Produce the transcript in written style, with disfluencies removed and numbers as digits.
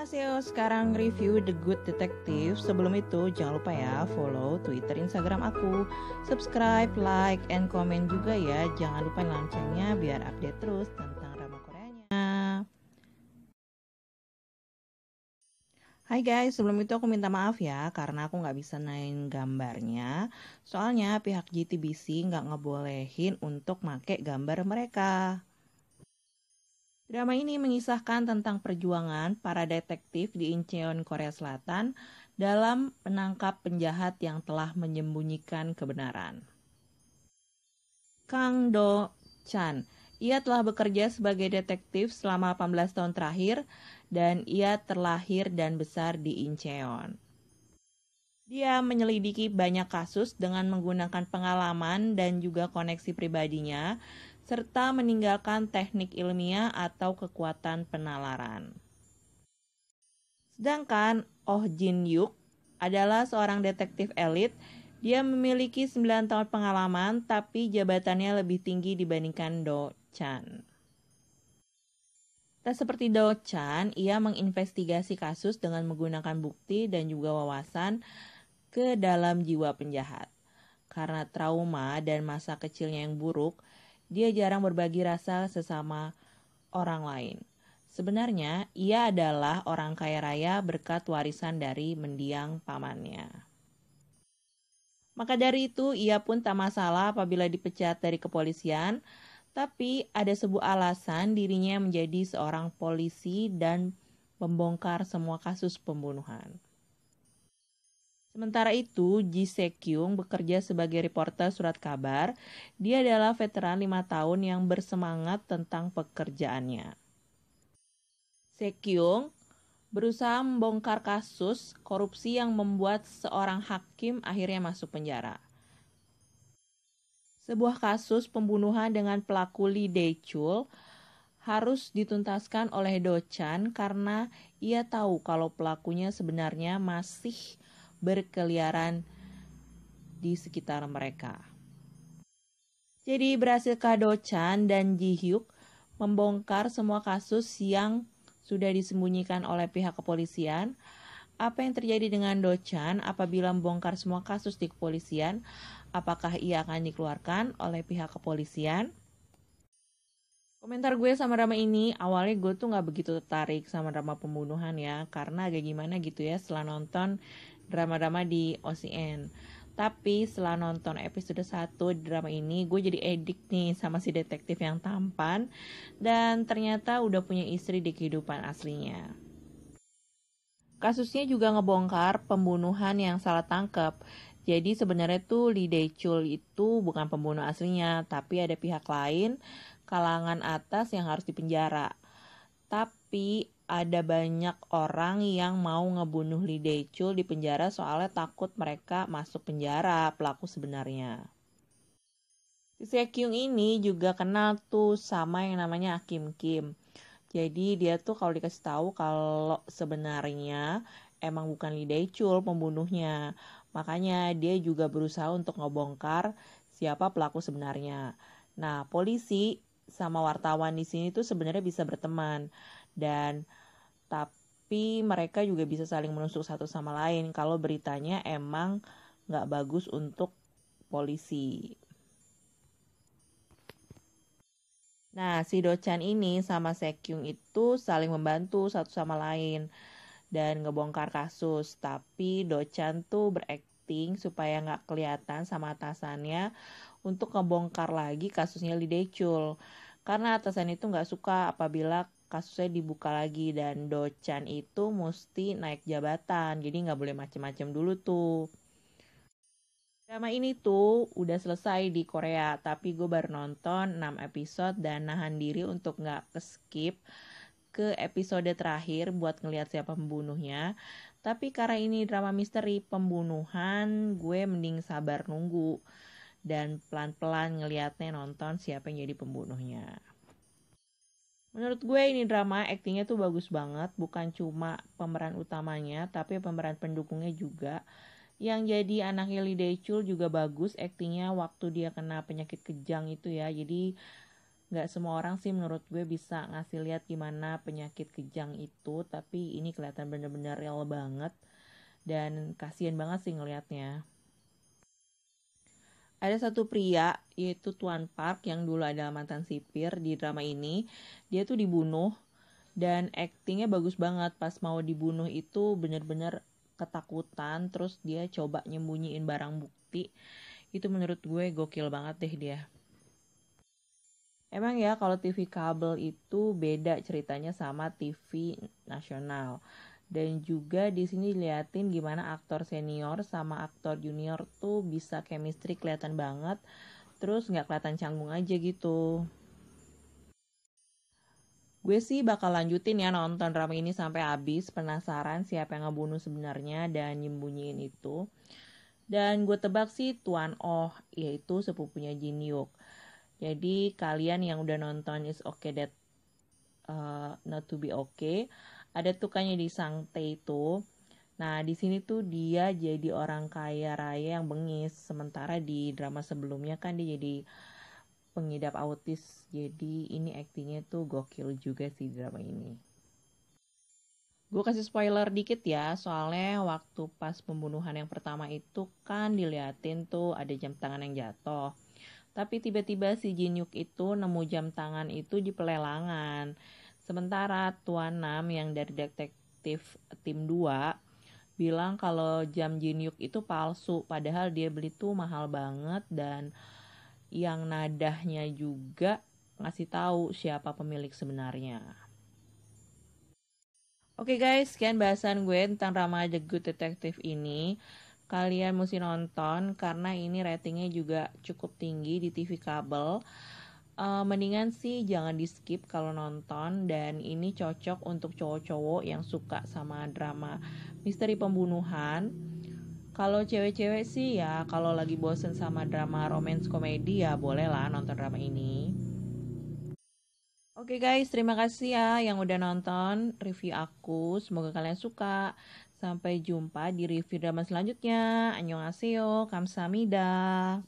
Annyeonghaseyo, sekarang review The Good Detective. Sebelum itu jangan lupa ya follow Twitter, Instagram aku, subscribe, like, and comment juga ya. Jangan lupa loncengnya biar update terus tentang drama Koreanya. Hai guys, sebelum itu aku minta maaf ya karena aku nggak bisa naik gambarnya. Soalnya pihak JTBC nggak ngebolehin untuk make gambar mereka. Drama ini mengisahkan tentang perjuangan para detektif di Incheon, Korea Selatan dalam menangkap penjahat yang telah menyembunyikan kebenaran. Kang Do-chan, ia telah bekerja sebagai detektif selama 18 tahun terakhir dan ia terlahir dan besar di Incheon. Dia menyelidiki banyak kasus dengan menggunakan pengalaman dan juga koneksi pribadinya, serta meninggalkan teknik ilmiah atau kekuatan penalaran. Sedangkan Oh Jin Yuk adalah seorang detektif elit. Dia memiliki 9 tahun pengalaman, tapi jabatannya lebih tinggi dibandingkan Do Chan. Tak seperti Do Chan, ia menginvestigasi kasus dengan menggunakan bukti dan juga wawasan ke dalam jiwa penjahat. Karena trauma dan masa kecilnya yang buruk, dia jarang berbagi rasa sesama orang lain. Sebenarnya, ia adalah orang kaya raya berkat warisan dari mendiang pamannya. Maka dari itu, ia pun tak masalah apabila dipecat dari kepolisian, tapi ada sebuah alasan dirinya menjadi seorang polisi dan membongkar semua kasus pembunuhan. Sementara itu, Ji Se-kyung bekerja sebagai reporter surat kabar. Dia adalah veteran 5 tahun yang bersemangat tentang pekerjaannya. Se-kyung berusaha membongkar kasus korupsi yang membuat seorang hakim akhirnya masuk penjara. Sebuah kasus pembunuhan dengan pelaku Lee Dae-chul harus dituntaskan oleh Do Chan karena ia tahu kalau pelakunya sebenarnya masih berkeliaran di sekitar mereka. Jadi berhasilkah Do Chan dan Ji Hyuk membongkar semua kasus yang sudah disembunyikan oleh pihak kepolisian? Apa yang terjadi dengan Do Chan apabila membongkar semua kasus di kepolisian? Apakah ia akan dikeluarkan oleh pihak kepolisian? Komentar gue sama drama ini, awalnya gue tuh gak begitu tertarik sama drama pembunuhan ya, karena agak gimana gitu ya setelah nonton drama-drama di OCN. Tapi setelah nonton episode 1 di drama ini, gue jadi edik nih sama si detektif yang tampan, dan ternyata udah punya istri di kehidupan aslinya. Kasusnya juga ngebongkar pembunuhan yang salah tangkap. Jadi sebenarnya tuh Lee Dae-chul itu bukan pembunuh aslinya, tapi ada pihak lain, kalangan atas yang harus dipenjara. Tapi ada banyak orang yang mau ngebunuh Lee Dae-chul di penjara soalnya takut mereka masuk penjara pelaku sebenarnya. Si Se-kyung ini juga kenal tuh sama yang namanya Kim Kim. Jadi dia tuh kalau dikasih tahu kalau sebenarnya emang bukan Lee Dae-chul pembunuhnya. Makanya dia juga berusaha untuk ngebongkar siapa pelaku sebenarnya. Nah, polisi sama wartawan di sini tuh sebenarnya bisa berteman, dan tapi mereka juga bisa saling menusuk satu sama lain kalau beritanya emang nggak bagus untuk polisi. Nah, si Do Chan ini sama Se-kyung itu saling membantu satu sama lain dan ngebongkar kasus. Tapi Do Chan tuh berakting supaya nggak kelihatan sama atasannya untuk ngebongkar lagi kasusnya Lee Dae-chul. Karena atasan itu nggak suka apabila kasusnya dibuka lagi, dan Do Chan itu mesti naik jabatan. Jadi nggak boleh macem-macem dulu tuh. Drama ini tuh udah selesai di Korea, tapi gue baru nonton 6 episode dan nahan diri untuk gak ke-skip ke episode terakhir buat ngeliat siapa pembunuhnya. Tapi karena ini drama misteri pembunuhan, gue mending sabar nunggu dan pelan-pelan ngeliatnya nonton siapa yang jadi pembunuhnya. Menurut gue ini drama aktingnya tuh bagus banget, bukan cuma pemeran utamanya, tapi pemeran pendukungnya juga. Yang jadi anaknya Lee Dae-chul juga bagus aktingnya waktu dia kena penyakit kejang itu ya. Jadi Nggak semua orang sih menurut gue bisa ngasih lihat gimana penyakit kejang itu, tapi ini kelihatan bener-bener real banget dan kasihan banget sih ngelihatnya. Ada satu pria, yaitu Tuan Park, yang dulu adalah mantan sipir di drama ini. Dia tuh dibunuh, dan aktingnya bagus banget. Pas mau dibunuh itu bener-bener ketakutan, terus dia coba nyembunyiin barang bukti. Itu menurut gue gokil banget deh dia. Emang ya kalau TV kabel itu beda ceritanya sama TV nasional. Dan juga di sini liatin gimana aktor senior sama aktor junior tuh bisa chemistry kelihatan banget. Terus nggak kelihatan canggung aja gitu. Gue sih bakal lanjutin ya nonton drama ini sampai habis. Penasaran siapa yang ngebunuh sebenarnya dan nyembunyiin itu. Dan gue tebak sih Tuan Oh, yaitu sepupunya Jin Hyuk. Jadi kalian yang udah nonton Is Okay That Not To Be Okay, ada tuh kayaknya di Sangte itu. Nah, di sini tuh dia jadi orang kaya raya yang bengis. Sementara di drama sebelumnya kan dia jadi pengidap autis. Jadi ini aktingnya tuh gokil juga sih drama ini. Gue kasih spoiler dikit ya, soalnya waktu pas pembunuhan yang pertama itu kan diliatin tuh ada jam tangan yang jatuh. Tapi tiba-tiba si Jinyuk itu nemu jam tangan itu di pelelangan. Sementara Tuan Nam yang dari detektif tim 2 bilang kalau jam Jinyuk itu palsu. Padahal dia beli tuh mahal banget dan yang nadahnya juga ngasih tahu siapa pemilik sebenarnya. Oke guys, sekian bahasan gue tentang drama The Good Detective ini. Kalian mesti nonton karena ini ratingnya juga cukup tinggi di TV kabel. Mendingan sih jangan di skip kalau nonton, dan ini cocok untuk cowok-cowok yang suka sama drama misteri pembunuhan. Kalau cewek-cewek sih ya kalau lagi bosen sama drama romance komedi ya boleh lah nonton drama ini. Oke guys, terima kasih ya yang udah nonton review aku. Semoga kalian suka. Sampai jumpa di review drama selanjutnya. Annyeonghaseyo, kamsahamnida.